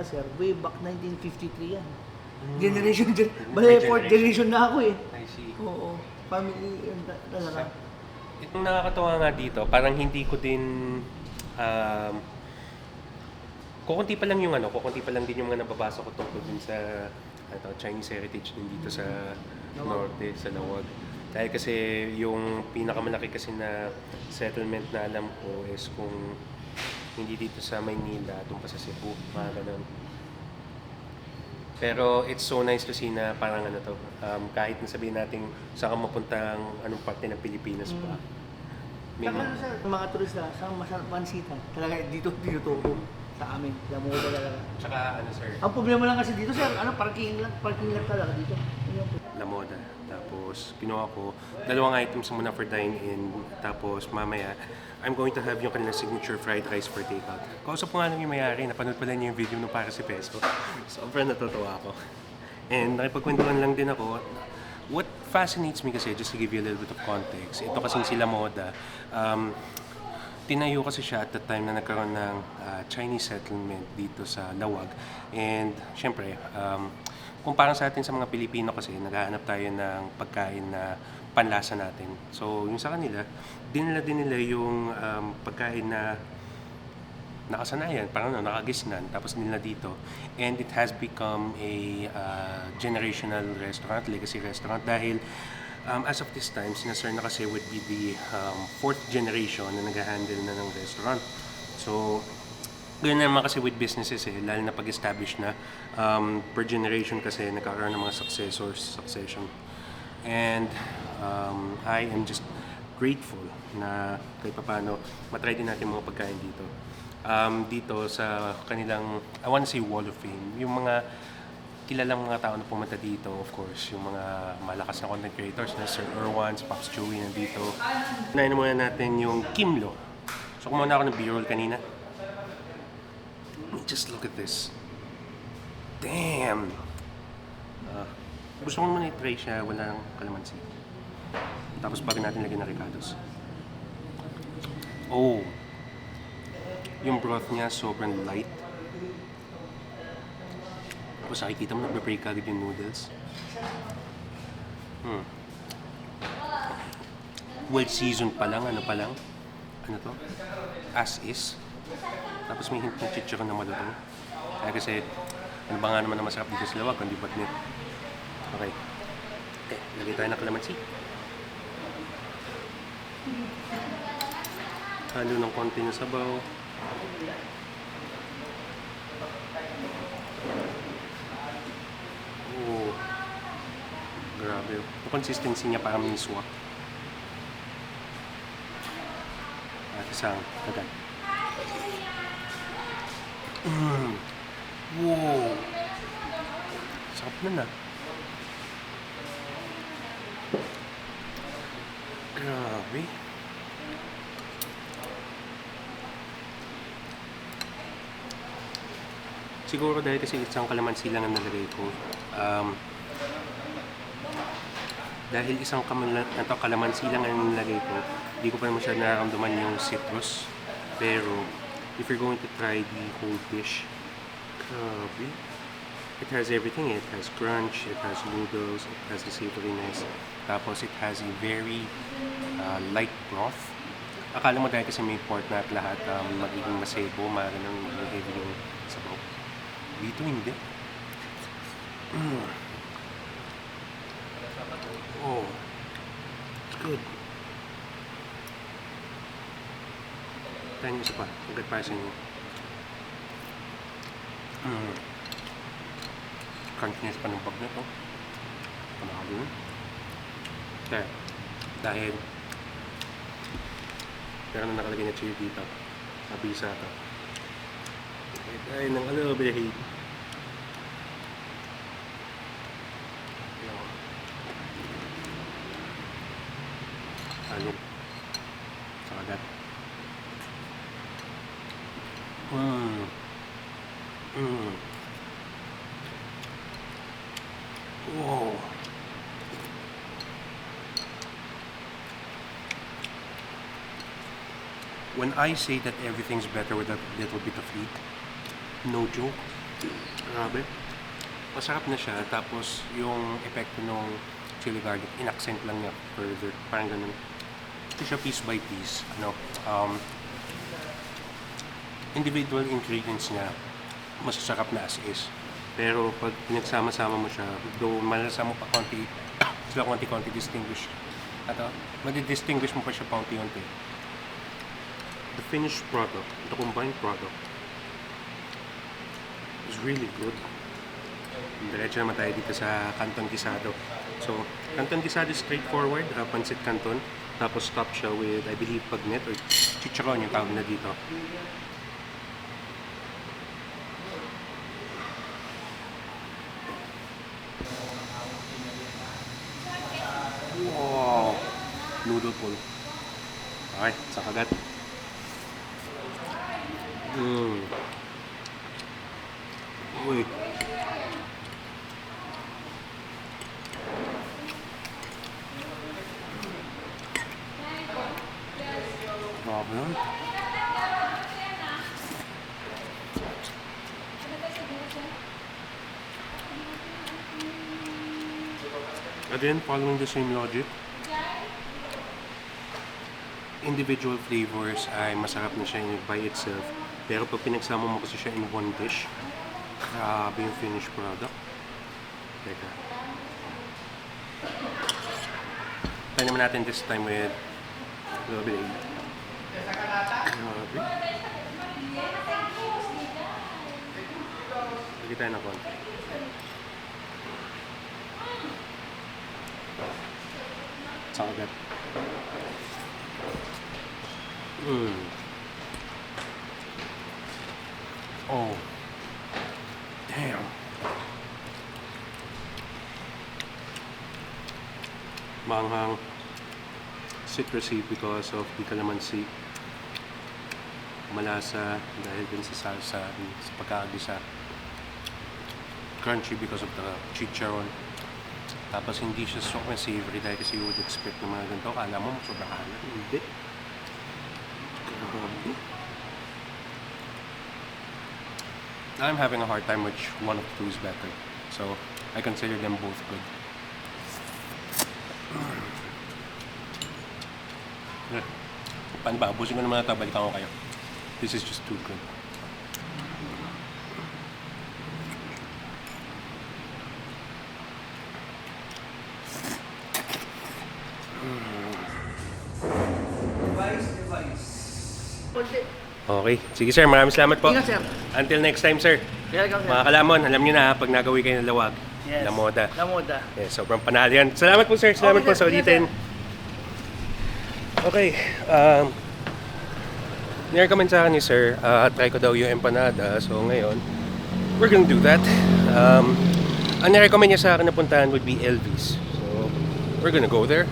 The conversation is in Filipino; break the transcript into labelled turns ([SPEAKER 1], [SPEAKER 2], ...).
[SPEAKER 1] sir, way back 1953 yan. Bale, fourth generation na ako eh.
[SPEAKER 2] I see.
[SPEAKER 1] Oo. Family, talaga.
[SPEAKER 2] Itong nakakatawa nga dito, parang hindi ko din kukunti pa lang yung kukunti pa lang din yung mga nababasa ko tungkol din sa Chinese heritage din dito sa Norte, sa Lawag. Dahil kasi yung pinakamalaki kasi na settlement na alam ko is kung hindi dito sa Maynila, doon pa sa Cebu, mga ganun. Pero it's so nice to see na parang kahit nasabihin natin saan ka mapunta ang anong parte ng Pilipinas pa.
[SPEAKER 1] Saka sir, mga turista, saan masarap pansita? Talaga dito tinuturo sa amin. Alam mo ba talaga?
[SPEAKER 2] Tsaka sir?
[SPEAKER 1] Ang problema lang kasi dito sir, parking lang talaga dito.
[SPEAKER 2] La Moda. Tapos kinuha ko dalawang items muna for dine-in. Tapos mamaya, I'm going to have yung kanilang signature fried rice for takeout. Kausap ko nga lang yung may-ari, napanood pala niya yung video ng para si Peso. Sobrang natutuwa ako. And nakipagkwentuhan lang din ako. What fascinates me kasi, just to give you a little bit of context, ito kasing sila Moda, tinayo kasi siya at the time na nagkaroon ng Chinese settlement dito sa Lawag. And syempre, kung parang sa atin sa mga Pilipino kasi, naghahanap tayo ng pagkain na panlasa natin. So, yung sa kanila, dinala din nila yung pagkain na nakasanayan, parang nakagisnan, tapos nila dito. And it has become a generational restaurant, legacy restaurant, dahil as of this time, sinasar na kasi would be the fourth generation na nag-handle na ng restaurant. So, ganyan naman kasi with businesses lalo na pag-establish na per generation kasi nagkakaroon ng mga succession. And I am just grateful na kahit paano matry din natin mga pagkain dito. Dito sa kanilang, I want to say Wall of Fame, yung mga kilalang mga tao na pumunta dito, of course, yung mga malakas na content creators na Sir Erwan, Pops Joey nandito. Unahin muna natin yung Kimlo. So kumuha ako ng B-roll kanina. Just look at this. Damn! Gusto ko naman i-try siya, wala ng kalamansi. Tapos bago natin lagyan ng ricados. Oh! Yung broth niya sobrang light. Tapos nakikita mo nagbe-break agad yung noodles. Well seasoned pa lang, ano to? As is. Tapos may hint ng chicharon na malutong. Kaya kasi, ano ba nga naman na masarap dito sa Lawag, kundi bagnit. Okay. Lagay tayo ng kalamansi. Halo ng konti ng sabaw. Oh. Grabe. Yung consistency niya parang miswa. At isang kagat. Wow! Sarap na. Grabe. Siguro dahil kasi isang kalamansi lang ang nalagay ko. Dahil isang kalamansi lang ang nilagay ko, hindi ko pa naman siya nararamdaman yung citrus. Pero, if you're going to try the whole dish, grabe. It has everything. It has crunch, it has noodles, it has the savoriness. Tapos, it has a very light broth. Akala mo dahil kasi may pork na at lahat magiging masebo, maraming heavy yung sabaw. Dito hindi. Oh, it's good. Tayo niyo isa pa. Agad para sa inyo. Crunchiness pa ng bag na to. Panalo yun. Kaya, dahil meron na nakalagay na chili dito. Mabisa ito. Ay, nang ano ba yung halo. Sa agad. Wow. When I say that everything's better with a little bit of heat, no joke, Grabe. Masarap na siya. Tapos yung epekto ng chili garlic, in-accent lang niya further. Parang ganun. Ito siya piece by piece. Individual ingredients niya, masasarap na as is. Pero pag pinagsama-sama mo siya, though malasa mo pa konti distinguish. Madi-distinguish mo pa siya paunti-unti. The finished product, the combined product, is really good. Diretso naman tayo dito sa Canton Guisado. So, Canton Guisado is straightforward, pancit canton. Tapos top siya with, I believe, bagnet or chicharon yung tawag na dito. Wow! Noodle pool. Okay, sa kagat. Uy. Grabe yun. Again, following the same logic, individual flavors ay masarap na siya by itself. Pero pag pinagsama mo kasi siya in one dish, grabe yung finished product. Teka. Try naman natin this time with a little bit of grabe. Lagi tayo na konti. Sa agad. Oh. Damn. Manghang, citrusy because of the calamansi. Malasa dahil din sa salsa, sa pagkakagisa. Crunchy because of the chicharon. Tapos hindi siya sobrang savory dahil kasi you would expect ng mga ganito. Kala mo sobrang alat. Hindi. Grabe. I'm having a hard time which one of the two is better. So, I consider them both good. Paano ba? Abusin ko naman ito. Balikan ko kayo. This is just too good. Okay. Sige sir, maraming salamat po.
[SPEAKER 1] Ingat, sir.
[SPEAKER 2] Until next time sir.
[SPEAKER 1] Welcome, sir.
[SPEAKER 2] Mga kalamon, alam nyo na pag nagawi kayo ng lawag,
[SPEAKER 1] Yes.
[SPEAKER 2] lamoda.
[SPEAKER 1] Lamoda.
[SPEAKER 2] Yes, sobrang panalo yan. Salamat po sir, salamat
[SPEAKER 1] Okay,
[SPEAKER 2] po sa
[SPEAKER 1] sir.
[SPEAKER 2] ulitin. Okay, nirecommend sa akin ni sir, try ko daw yung empanada. So ngayon, we're gonna do that. Ang nirecommend niya sa akin na puntahan would be Elvis. So, we're gonna go there.